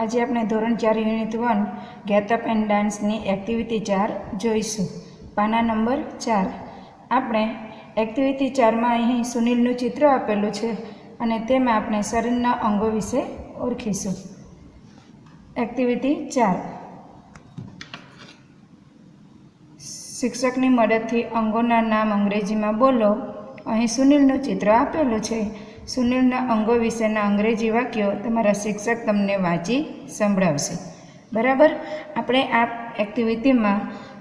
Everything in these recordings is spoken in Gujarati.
આજે આપણે ધોરણ 4 યુનિટ 1 ગેટ અપ એન્ડ ડાન્સની એક્ટિવિટી 4 જોઈશું. પાના નંબર 4. આપણે એક્ટિવિટી 4માં અહીં સુનિલનું ચિત્ર આપેલું છે અને તેમાં આપણે શરીરના અંગો વિશે ઓળખીશું. એક્ટિવિટી 4. શિક્ષકની મદદથી અંગોના નામ અંગ્રેજીમાં બોલો. અહીં સુનિલનું ચિત્ર આપેલું છે. સુનિલના અંગો વિશેના અંગ્રેજી વાક્યો તમારા શિક્ષક તમને વાંચી સંભળાવશે. બરાબર. આપણે આ એક્ટિવિટીમાં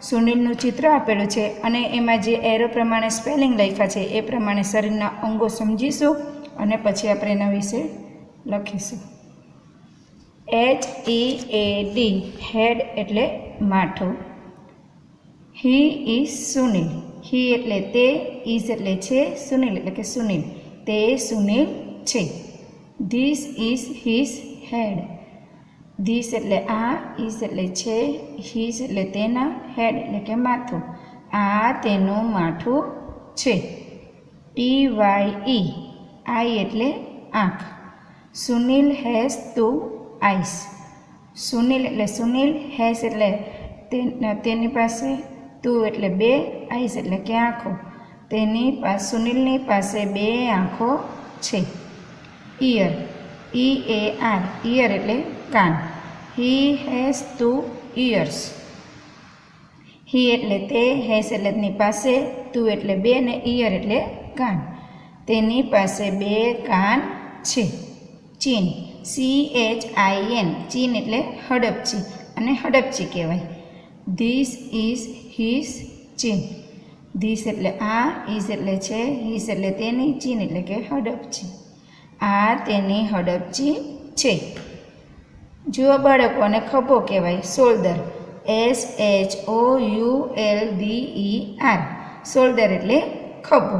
સુનિલનું ચિત્ર આપેલું છે અને એમાં જે એરો પ્રમાણે સ્પેલિંગ લખ્યા છે એ પ્રમાણે શરીરના અંગો સમજીશું અને પછી આપણે એના વિશે લખીશું. HEAD હેડ એટલે માથું. He is Sunil. હી એટલે તે, ઇઝ એટલે છે, સુનિલ એટલે કે સુનિલ, તે સુનિલ છે. This is his head. This એટલે આ, ઇઝ એટલે છે, હિઝ એટલે તેના, હેડ એટલે કે માથું, આ તેનું માથું છે. TYE આઈ એટલે આંખ. Sunil has 2 ice. સુનિલ એટલે સુનિલ, હેઝ એટલે તેની પાસે, 2 એટલે 2, આઈસ એટલે કે આંખો, તેની પાસે, સુનિલની પાસે 2 આંખો છે. ઇયર, EAR ઇયર એટલે કાન. He has 2 years. હી એટલે તે, હેઝ એટલે તેની પાસે, 2 એટલે 2 ને ઇયર એટલે કાન, તેની પાસે 2 કાન છે. ચીન, CHIN ચીન એટલે હડપચી અને હડપચી કહેવાય. ધીસ ઇઝ હિઝ ચીન. ધીસ એટલે આ, ઇઝ એટલે છે, હિઝ એટલે તેની, ચીન એટલે કે હડપચી, આ તેની હડપચી છે. જુઓ બાળકોને ખભો કહેવાય. શોલ્ડર, SHOULDER શોલ્ડર એટલે ખભો.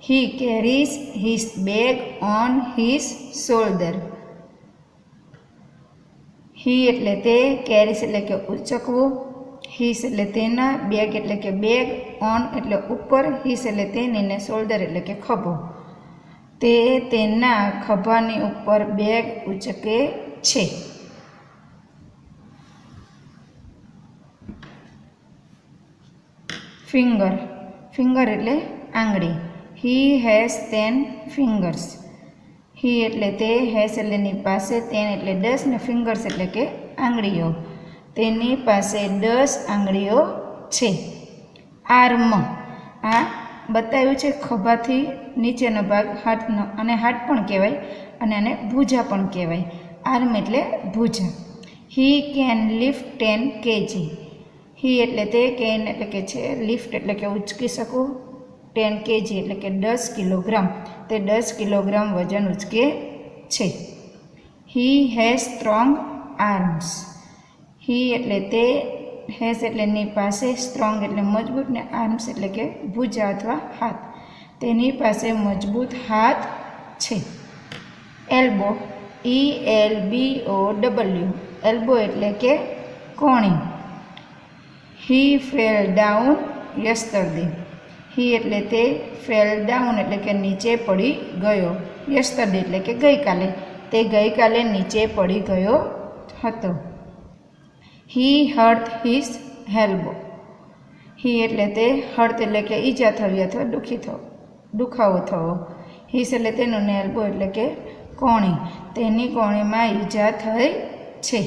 He carries his bag on his shoulder. He એટલે તે, કેરીઝ એટલે કે ઉચકવું, હિઝ એટલે તેના, બેગ એટલે કે બેગ, ઓન એટલે ઉપર, હિઝ એટલે તેની ને શોલ્ડર એટલે કે ખભો. તે તેના ખભાની ઉપર બેગ ઉચકે છે. ફિંગર, ફિંગર એટલે આંગળી. He has 10 fingers. હી એટલે તે, હેઝ એટલે ની પાસે, 10 એટલે 10 ને ફિંગર્સ એટલે કે આંગળીઓ, તેની પાસે 10 આંગળીઓ છે. આર્મ, આ બતાવ્યું છે ખભાથી નીચેનો ભાગ હાથનો, અને હાથ પણ કહેવાય અને આને ભૂજા પણ કહેવાય. આર્મ એટલે ભૂજા. He can lift 10 kg. He એટલે તે, કેન એટલે કે છે, લિફ્ટ એટલે કે ઉચકી શકું, 10 kg એટલે કે 10 કિલોગ્રામ, તે 10 કિલોગ્રામ વજન ઉચકે છે. He has strong arms. He એટલે તે, હેઝ એટલે ની પાસે, સ્ટ્રોંગ એટલે મજબૂત ને આર્મ્સ એટલે કે ભુજા અથવા હાથ, તેની પાસે મજબૂત હાથ છે. એલ્બો, ELBOW એલ્બો એટલે કે કોણી. He fell down yesterday. He એટલે તે, ફેલ ડાઉન એટલે કે નીચે પડી ગયો, યસ્ટરડે એટલે કે ગઈકાલે, તે ગઈકાલે નીચે પડી ગયો હતો. હી હર્ટ હિઝ એલ્બો. હી એટલે તે, હર્ટ એટલે કે ઈજા થવી અથવા દુખાવો થવો, હિઝ એટલે તેનું ને એલ્બો એટલે કે કોણી, તેની કોણીમાં ઈજા થઈ છે.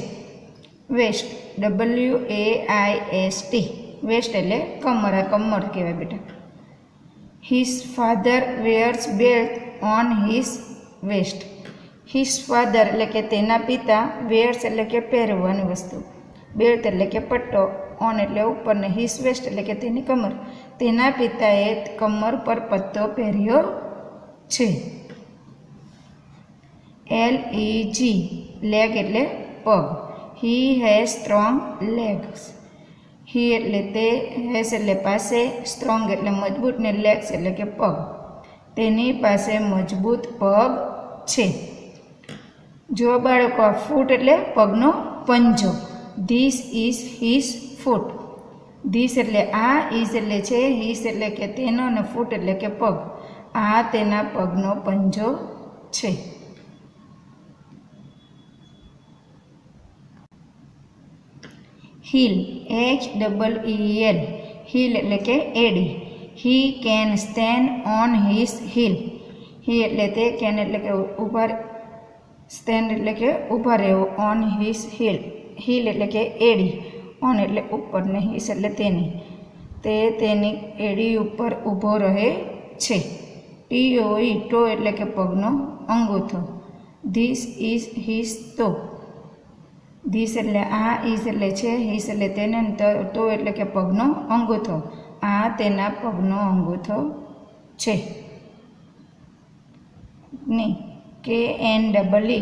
વેસ્ટ, WAIST વેસ્ટ એટલે કમર, આ કમર કહેવાય બેટા. His father wears belt on his waist. His father એટલે કે તેના પિતા, વેયર્સ એટલે કે પહેરવાની વસ્તુ, બેલ્ટ એટલે કે પટ્ટો, ઓન એટલે ઉપર ને હિઝ વેસ્ટ એટલે કે તેની કમર, તેના પિતાએ કમર પર પટ્ટો પહેર્યો છે. LEG લેગ એટલે પગ. He has strong legs. He એટલે તે, હેઝ એટલે પાસે, સ્ટ્રોંગ એટલે મજબૂત ને લેગ્સ એટલે કે પગ, તેની પાસે મજબૂત પગ છે. જો બાળકો આ ફૂટ એટલે પગનો પંજો. This is his foot. This એટલે આ, ઇઝ એટલે છે, હિઝ એટલે કે તેનો અને ફૂટ એટલે કે પગ, આ તેના પગનો પંજો છે. હિલ HEEL હિલ એટલે કે એડી. He can stand on his heel. He એટલે તે, કેન એટલે કે ઊભા, સ્ટેન્ડ એટલે કે ઊભા રહેવું, ઓન હિઝ હિલ હિલ એટલે કે એડી, ઓન એટલે ઉપર ને હિસ એટલે તેની, તે તેની એડી ઉપર ઊભો રહે છે. TOE ટો એટલે કે પગનો અંગૂઠો. This is his toe. This એટલે આ, ઇઝ એટલે છે, હિસ એટલે તેને, ટો એટલે કે પગનો અંગૂઠો. આ તેના પગનો અંગૂઠો છે. ની KNEE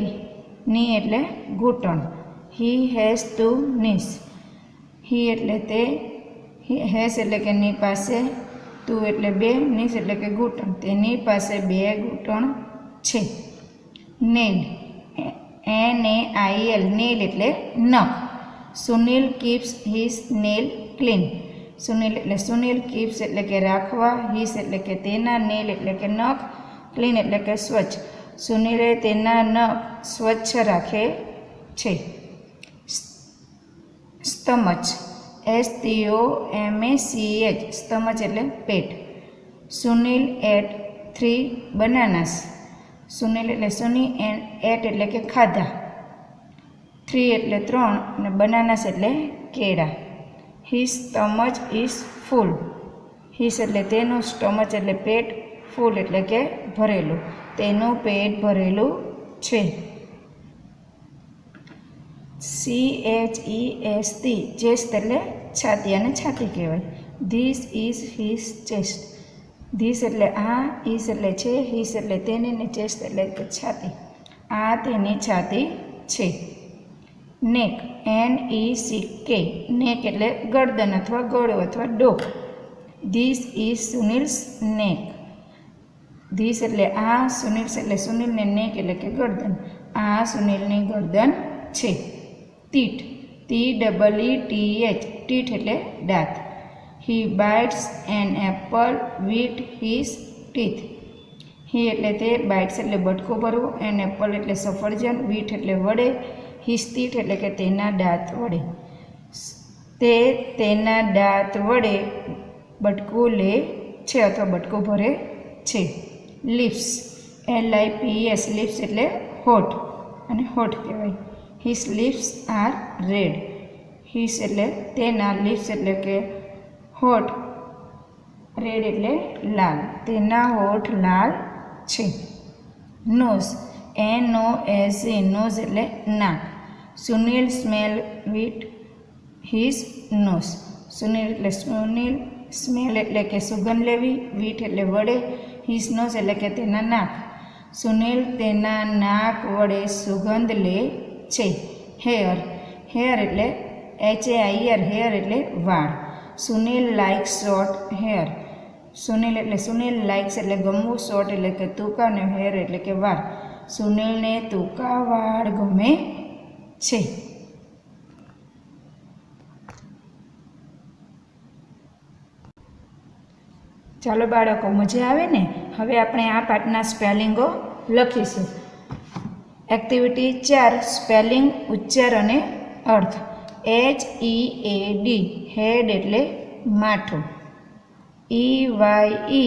ની એટલે ઘૂંટણ. He has 2 knees. હી એટલે તે, હેઝ એટલે કે ની પાસે, 2 એટલે 2, knees એટલે કે ઘૂંટણ, તેની પાસે 2 ઘૂંટણ છે. નેલ NAIL નેલ એટલે નખ. Sunil keeps his nail clean. Sunil એટલે સુનિલ, કીપ્સ એટલે કે રાખવા, હિઝ એટલે કે તેના, નેલ એટલે કે નખ, ક્લીન એટલે કે સ્વચ્છ. સુનિલે તેના નખ સ્વચ્છ રાખે છે. સ્તમચ STOMACH સ્તમચ એટલે પેટ. Sunil ate 3 bananas. સુનિલ એટલે સુની, એટ એટલે કે ખાધા, 3 એટલે 3 અને બનાનાસ એટલે કેળા. His stomach is full. His એટલે તેનું, સ્ટમચ એટલે પેટ, ફૂલ એટલે કે ભરેલું, તેનું પેટ ભરેલું છે. CHEST ચેસ્ટ એટલે છાતી, અને છાતી કહેવાય. This is his chest. This એટલે આ, ઇઝ એટલે છે, હિઝ એટલે તેની, ને ચેસ્ટ એટલે કે છાતી, આ તેની છાતી છે. નેક NECK નેક એટલે ગરદન અથવા ગળું અથવા ડોક. ધીસ ઇઝ સુનિલ્સ નેક. ધીસ એટલે આ, સુનિલ્સ એટલે સુનિલ, ને નેક એટલે કે ગરદન, આ સુનિલની ગરદન છે. તીટ TEETH ટીથ એટલે દાંત. He bites an apple with his teeth. He એટલે તે, બાઇટ્સ એટલે બટકું ભરવું, એન એપલ એટલે સફરજન, વીટ એટલે વડે, હિઝ ટીથ એટલે કે તેના દાંત વડે. તે તેના દાંત વડે બટકું લે છે અથવા બટકું ભરે છે. લિપ્સ LIPS લિપ્સ એટલે હોઠ, અને હોઠ કહેવાય. His lips are red. His એટલે તેના, લિપ્સ એટલે કે હોઠ, રેડ એટલે લાલ, તેના હોઠ લાલ છે. નોઝ NOZ નોઝ એટલે નાક. Sunil smell with his nose. Sunil એટલે સુનિલ, સ્મેલ એટલે કે સુગંધ લેવી, વીટ એટલે વડે, હિઝ નોઝ એટલે કે તેના નાક. સુનિલ તેના નાક વડે સુગંધ લે છે. હેર એટલે HAIR હેર એટલે વાળ. Sunil likes short hair. Sunil એટલે સુનિલ, લાઇક્સ એટલે ગમવું, શોર્ટ એટલે કે ટૂંકા, અને હેર એટલે કે વાળ. સુનિલને ટૂંકા વાળ ગમે છે. ચાલો બાળકો, મજા આવે ને? હવે આપણે આ પાઠના સ્પેલિંગો લખીશું. એક્ટિવિટી 4 સ્પેલિંગ, ઉચ્ચાર અને અર્થ. HEAD હેડ એટલે માથું. EYE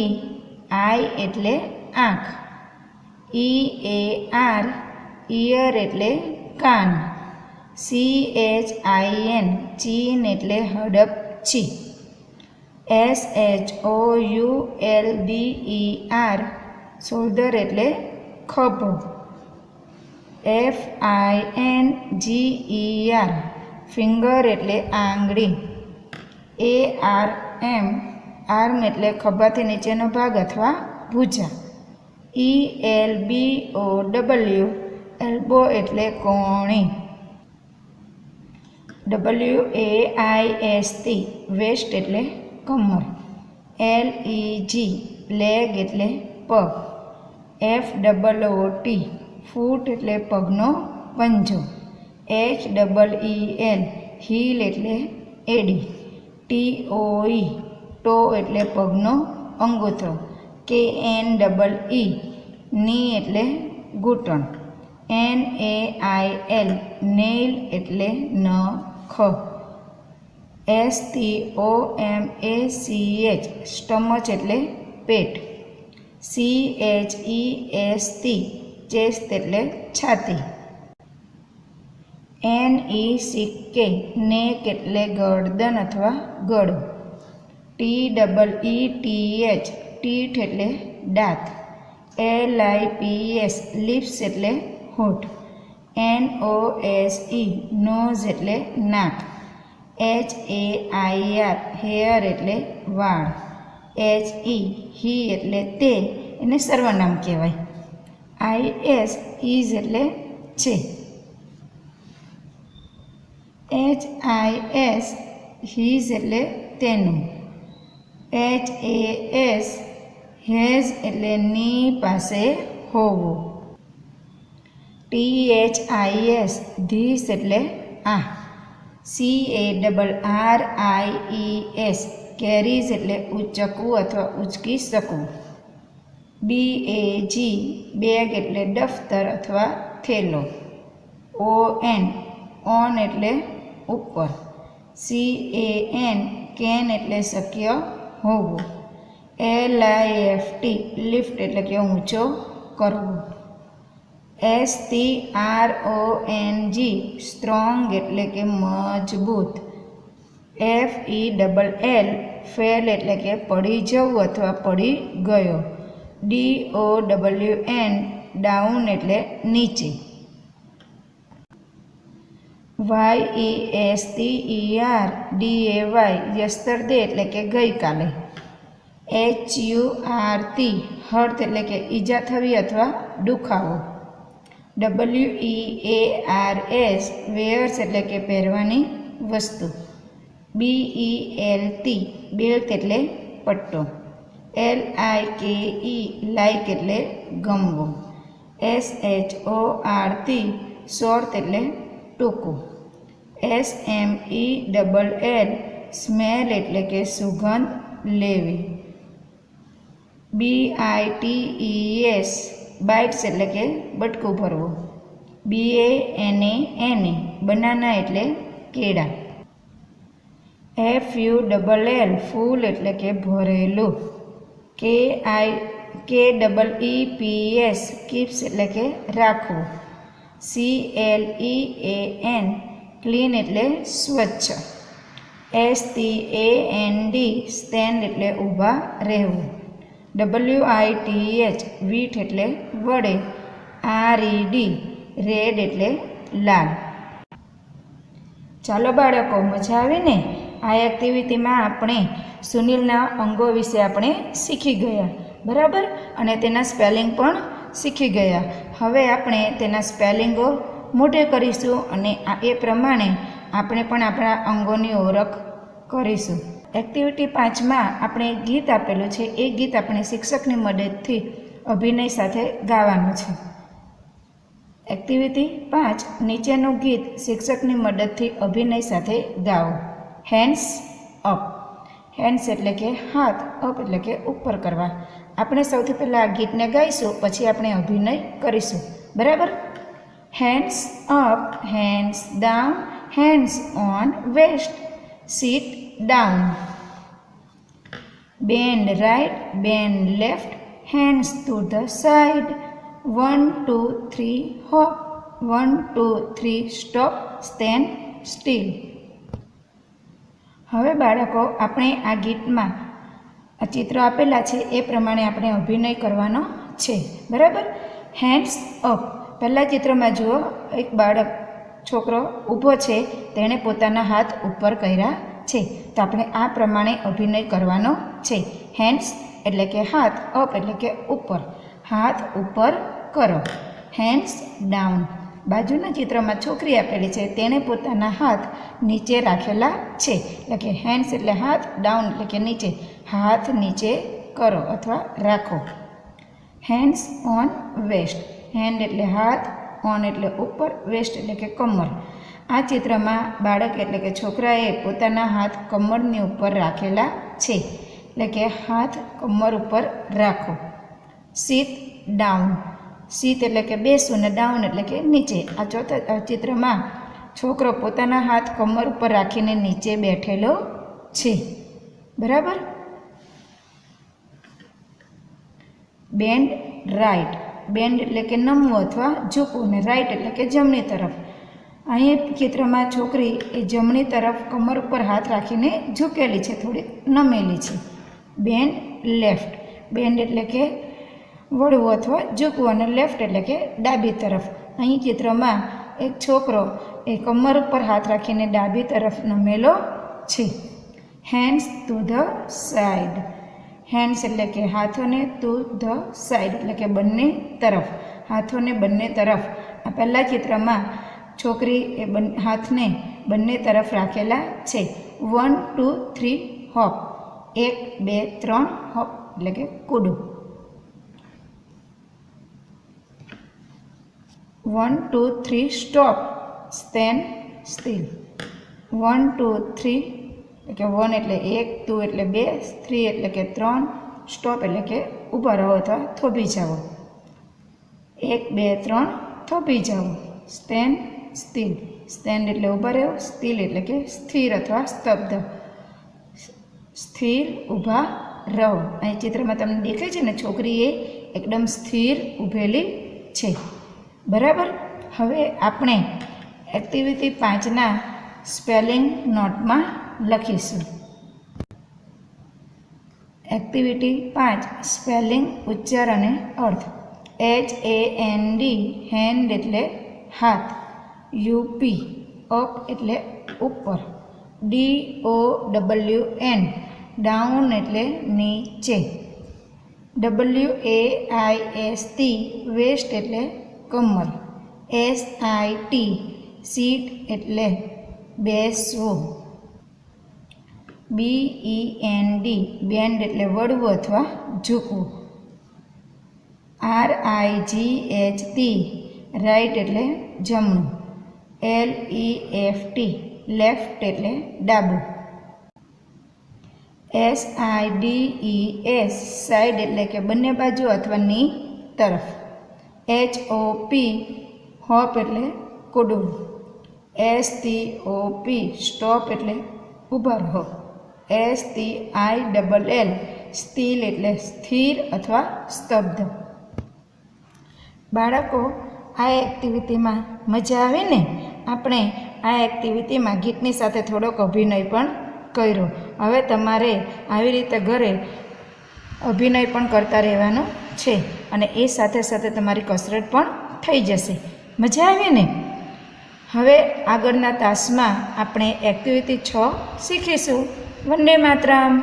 આઈ એટલે આંખ. EAR ઇયર એટલે કાન. CHIN ચીન એટલે હડપચી. SHOULDER શોલ્ડર એટલે ખભો. FINGER ફિંગર એટલે આંગળી. ARM આર્મ એટલે ખભાથી નીચેનો ભાગ અથવા ભૂજા. ELBOW એલ્બો એટલે કોણી. WAIST વેસ્ટ એટલે કમર. LEG લેગ એટલે પગ. FOOT ફૂટ એટલે પગનો પંજો. HEEL હીલ એટલે એડી. TOE ટો એટલે પગનો અંગૂઠો. KNEE ની એટલે ઘૂંટણ. NAIL નેઇલ એટલે નખ. STOMACH સ્ટમચ એટલે પેટ. CHEST ચેસ્ટ એટલે છાતી. NECK નેક એટલે ગરદન અથવા ગળું. TEETH ટીથ એટલે દાંત. LIPS લિપ્સ એટલે હોઠ. NOSE નોઝ એટલે નાક. HAIR હેર એટલે વાળ. HE હી એટલે તે, એને સર્વનામ કહેવાય. IS ઇઝ એટલે છે. HIS હીઝ એટલે તેનું. HAS હેઝ એટલે ની પાસે હોવું. THIS ધીસ એટલે આ. CARRIES કેરીઝ એટલે ઉચકવું અથવા ઉચકી શકવું. BAG બેગ એટલે દફતર અથવા થેલો. ON એટલે ઉપર. CAN કેન એટલે શક્ય હોવું. LIFT લિફ્ટ એટલે કે ઊંચો કરવું. STRONG સ્ટ્રોંગ એટલે કે મજબૂત. FELL ફેલ એટલે કે પડી જવું અથવા પડી ગયો. DOWN ડાઉન એટલે નીચે. YESTER યસ્ટરડે એટલે કે ગઈકાલે. HURT હર્ટ એટલે કે ઈજા થવી અથવા દુખાવો. WEARS વેયર્સ એટલે કે પહેરવાની વસ્તુ. BELT બેલ્ટ એટલે પટ્ટો. LIKE લાઈક એટલે ગમવું. SHORT શોર્ટ એટલે ટૂંકું. SMELL સ્મેલ એટલે કે સુગંધ લેવી. BITES બાઇટ્સ એટલે કે બટકું ભરવું. BANAN બનાના એટલે કેળા. FULL ફૂલ એટલે કે ભરેલું. KEEPS કીપ્સ એટલે કે રાખવું. CLEAN ક્લીન એટલે સ્વચ્છ. STAND સ્ટેન્ડ એટલે ઊભા રહેવું. WITH વીઠ એટલે વડે. RED રેડ એટલે લાલ. ચાલો બાળકો, મજા આવી ને? આ એક્ટિવિટીમાં આપણે સુનિલના અંગો વિશે આપણે શીખી ગયા, બરાબર? અને તેના સ્પેલિંગ પણ શીખી ગયા. હવે આપણે તેના સ્પેલિંગો મોઢે કરીશું અને એ પ્રમાણે આપણે પણ આપણા અંગોની ઓળખ કરીશું. એક્ટિવિટી 5માં આપણે ગીત આપેલું છે, એ ગીત આપણે શિક્ષકની મદદથી અભિનય સાથે ગાવાનું છે. એક્ટિવિટી 5 નીચેનું ગીત શિક્ષકની મદદથી અભિનય સાથે ગાઓ. Hands up. હેન્ડ્સ એટલે કે હાથ, અપ એટલે કે ઉપર કરવા. આપણે સૌથી પહેલાં આ ગીતને ગાઈશું, પછી આપણે અભિનય કરીશું, બરાબર? Hands up, hands down, hands on waist, sit down. Bend right, bend left, hands to the side. 1 2 3 hop, 1 2 3 stop, stand still. હવે બાળકો, આપણે આ ગીતમાં આ ચિત્ર આપેલા છે એ પ્રમાણે આપણે અભિનય કરવાનો છે, બરાબર? Hands up. પહેલાં ચિત્રમાં જુઓ, એક બાળક છોકરો ઊભો છે, તેણે પોતાના હાથ ઉપર કર્યા છે. તો આપણે આ પ્રમાણે અભિનય કરવાનો છે. હેન્ડ્સ એટલે કે હાથ, અપ એટલે કે ઉપર. હાથ ઉપર કરો. Hands down. બાજુના ચિત્રમાં છોકરી આપેલી છે, તેણે પોતાના હાથ નીચે રાખેલા છે. એટલે કે હેન્ડ્સ એટલે હાથ, ડાઉન એટલે કે નીચે. હાથ નીચે કરો અથવા રાખો. Hands on waste. હેન્ડ એટલે હાથ, ઓન એટલે ઉપર, વેસ્ટ એટલે કે કમર. આ ચિત્રમાં બાળક એટલે કે છોકરાએ પોતાના હાથ કમરની ઉપર રાખેલા છે. એટલે કે હાથ કમર ઉપર રાખો. sit down. sit એટલે કે બેસવું ને ડાઉન એટલે કે નીચે. આ ચોથા ચિત્રમાં છોકરો પોતાના હાથ કમર ઉપર રાખીને નીચે બેઠેલો છે. બરાબર. Band right. બેન્ડ એટલે કે નમવું અથવા ઝૂકવું, ને રાઈટ એટલે કે જમણી તરફ. અહીં ચિત્રમાં છોકરી એ જમણી તરફ કમર ઉપર હાથ રાખીને ઝૂકેલી છે, થોડી નમેલી છે. Band left. બેન્ડ એટલે કે વળવું અથવા ઝૂકવું, અને લેફ્ટ એટલે કે ડાબી તરફ. અહીં ચિત્રમાં એક છોકરો એ કમર ઉપર હાથ રાખીને ડાબી તરફ નમેલો છે. Hands to the side. Hands એટલે કે હાથોને, ટુ ધ સાઈડ એટલે કે બંને તરફ. હાથોને બંને તરફ. આ પહેલાં ચિત્રમાં છોકરી એ હાથને બંને તરફ રાખેલા છે. 1 2 3 હોપ. 1 2 3 હોપ એટલે કે કૂદો. 1 2 3 સ્ટોપ. Stand steel. 1 2 3 એટલે કે 1 એટલે 1, 2 એટલે 2, 3 એટલે કે 3, સ્ટોપ એટલે કે ઊભા રહો અથવા થોભી જાઓ. 1 2 3 થોભી જાઓ. Stand steel. સ્ટેન્ડ એટલે ઊભા રહો. સ્ટીલ એટલે કે સ્થિર અથવા સ્તબ્ધ. સ્થિર ઊભા રહો. અહીં ચિત્રમાં તમને દેખાય છે ને, છોકરી એ એકદમ સ્થિર ઊભેલી છે. બરાબર. હવે આપણે એક્ટિવિટી 5ના સ્પેલિંગ નોટમાં લખીશું. એક્ટિવિટી 5 સ્પેલિંગ, ઉચ્ચાર અને અર્થ. HAND હેન્ડ એટલે હાથ. UP અપ એટલે ઉપર. DOWN ડાઉન એટલે નીચે. WAIST વેસ્ટ એટલે કમર. SIT સીટ એટલે બેસવું. BEND બેન્ડ એટલે વળવું અથવા ઝૂકવું. RIGHT રાઈટ એટલે જમણું. LEFT લેફ્ટ એટલે ડાબું. SIDES સાઈડ એટલે કે બંને બાજુ અથવા ની તરફ. HOP હોપ એટલે કૂદવું. STOP સ્ટોપ એટલે ઊભા રહો. STILL સ્ટીલ એટલે સ્થિર અથવા સ્તબ્ધ. બાળકો, આ એક્ટિવિટીમાં મજા આવે ને? આપણે આ એક્ટિવિટીમાં ગીતની સાથે થોડોક અભિનય પણ કર્યો. હવે તમારે આવી રીતે ઘરે અભિનય પણ કરતા રહેવાનો છે, અને એ સાથે સાથે તમારી કસરત પણ થઈ જશે. મજા આવી ને? હવે આગળના તાસમાં આપણે એક્ટિવિટી 6 શીખીશું. વંદે માતરમ.